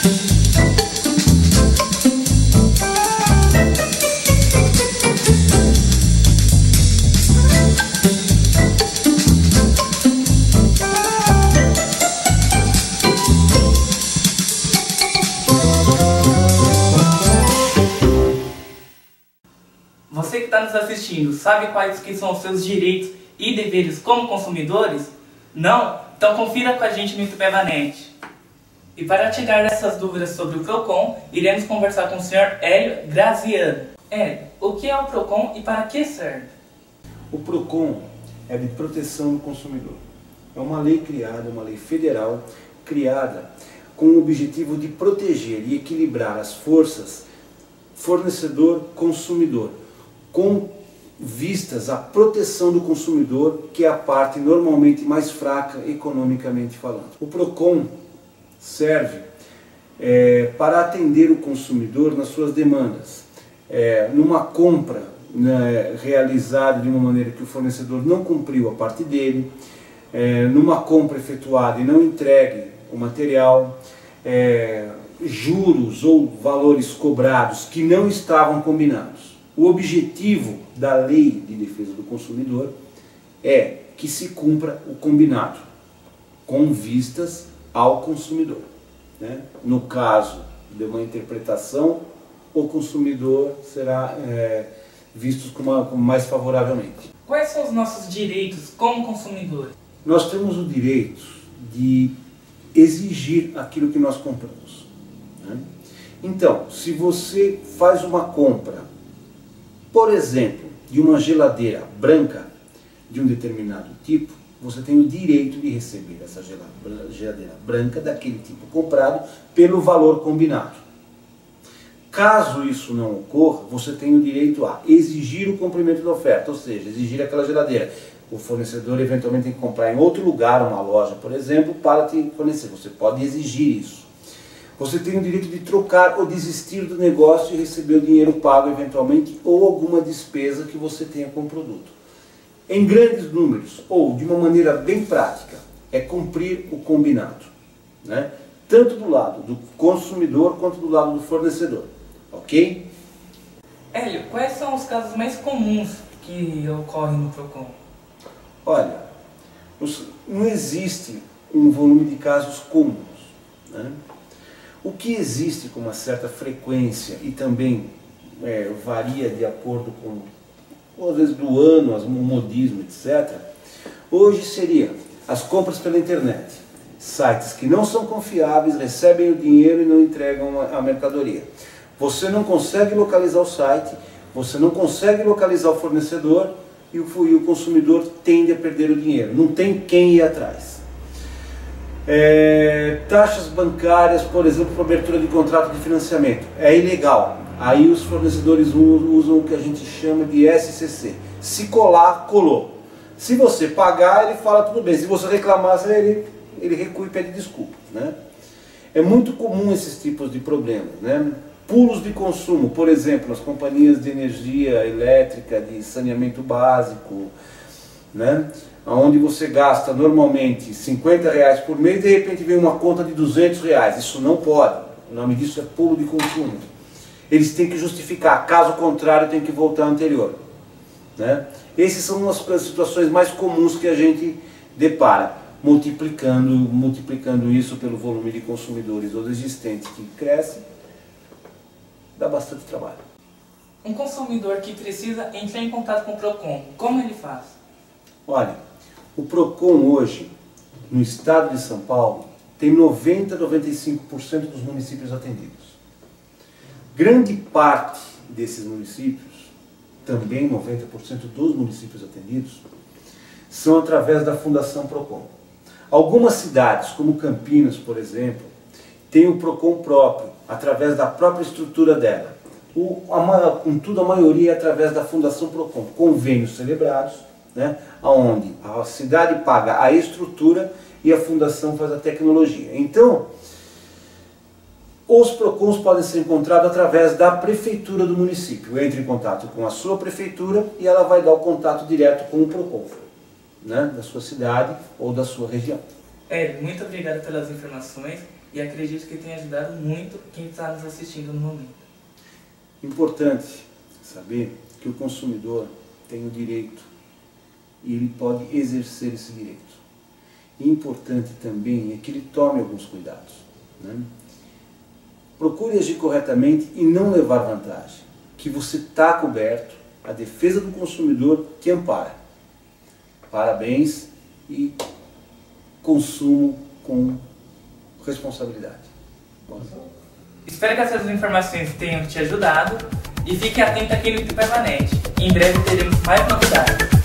Você que está nos assistindo, sabe quais que são os seus direitos e deveres como consumidores? Não? Então confira com a gente no Itupevanet. E para tirar essas dúvidas sobre o PROCON, iremos conversar com o Sr. Hélio Graziano. Hélio, o que é o PROCON e para que serve? O PROCON é de proteção do consumidor. É uma lei criada, uma lei federal, criada com o objetivo de proteger e equilibrar as forças fornecedor-consumidor, com vistas à proteção do consumidor, que é a parte normalmente mais fraca economicamente falando. O PROCON serve para atender o consumidor nas suas demandas. Numa compra realizada de uma maneira que o fornecedor não cumpriu a parte dele, numa compra efetuada e não entregue o material, juros ou valores cobrados que não estavam combinados. O objetivo da Lei de Defesa do Consumidor é que se cumpra o combinado, com vistas ao consumidor, né? No caso de uma interpretação, o consumidor será visto mais favoravelmente. Quais são os nossos direitos como consumidores? Nós temos o direito de exigir aquilo que nós compramos, né? Então, se você faz uma compra, por exemplo, de uma geladeira branca de um determinado tipo, você tem o direito de receber essa geladeira branca daquele tipo comprado pelo valor combinado. Caso isso não ocorra, você tem o direito a exigir o cumprimento da oferta, ou seja, exigir aquela geladeira. O fornecedor eventualmente tem que comprar em outro lugar, uma loja, por exemplo, para te fornecer. Você pode exigir isso. Você tem o direito de trocar ou desistir do negócio e receber o dinheiro pago eventualmente ou alguma despesa que você tenha com o produto. Em grandes números ou de uma maneira bem prática, é cumprir o combinado, né? Tanto do lado do consumidor quanto do lado do fornecedor, ok? Hélio, quais são os casos mais comuns que ocorrem no PROCON? Olha, não existe um volume de casos comuns, né? O que existe com uma certa frequência e também varia de acordo com, às vezes, do ano, o modismo, etc. Hoje seria as compras pela internet. Sites que não são confiáveis, recebem o dinheiro e não entregam a mercadoria. Você não consegue localizar o site, você não consegue localizar o fornecedor e o consumidor tende a perder o dinheiro. Não tem quem ir atrás. Taxas bancárias, por exemplo, para abertura de contrato de financiamento, é ilegal. Aí os fornecedores usam o que a gente chama de SCC. Se colar, colou. Se você pagar, ele fala tudo bem. Se você reclamar, ele recua e pede desculpas, né? É muito comum esses tipos de problemas, né? Pulos de consumo, por exemplo, as companhias de energia elétrica, de saneamento básico, né? Onde você gasta normalmente R$50 por mês e de repente vem uma conta de R$200. Isso não pode. O nome disso é pulo de consumo. Eles têm que justificar, caso contrário tem que voltar ao anterior, né? Essas são as situações mais comuns que a gente depara, multiplicando isso pelo volume de consumidores ou existentes que cresce, dá bastante trabalho. Um consumidor que precisa entrar em contato com o PROCON, como ele faz? Olha, o PROCON hoje, no estado de São Paulo, tem 90% a 95% dos municípios atendidos. Grande parte desses municípios, também 90% dos municípios atendidos, são através da Fundação PROCON. Algumas cidades, como Campinas, por exemplo, têm o PROCON próprio, através da própria estrutura dela. Contudo, a maioria é através da Fundação PROCON, convênios celebrados, né, onde a cidade paga a estrutura e a fundação faz a tecnologia. Então, os PROCONs podem ser encontrados através da prefeitura do município. Entre em contato com a sua prefeitura e ela vai dar o contato direto com o PROCON, né, da sua cidade ou da sua região. Muito obrigado pelas informações. e acredito que tenha ajudado muito quem está nos assistindo no momento. Importante saber que o consumidor tem o direito e ele pode exercer esse direito. E importante também é que ele tome alguns cuidados, né? Procure agir corretamente e não levar vantagem, que você está coberto, a defesa do consumidor te ampara. Parabéns e consumo com responsabilidade. Espero que essas informações tenham te ajudado e fique atento aqui no Itupeva Net. Em breve teremos mais novidades.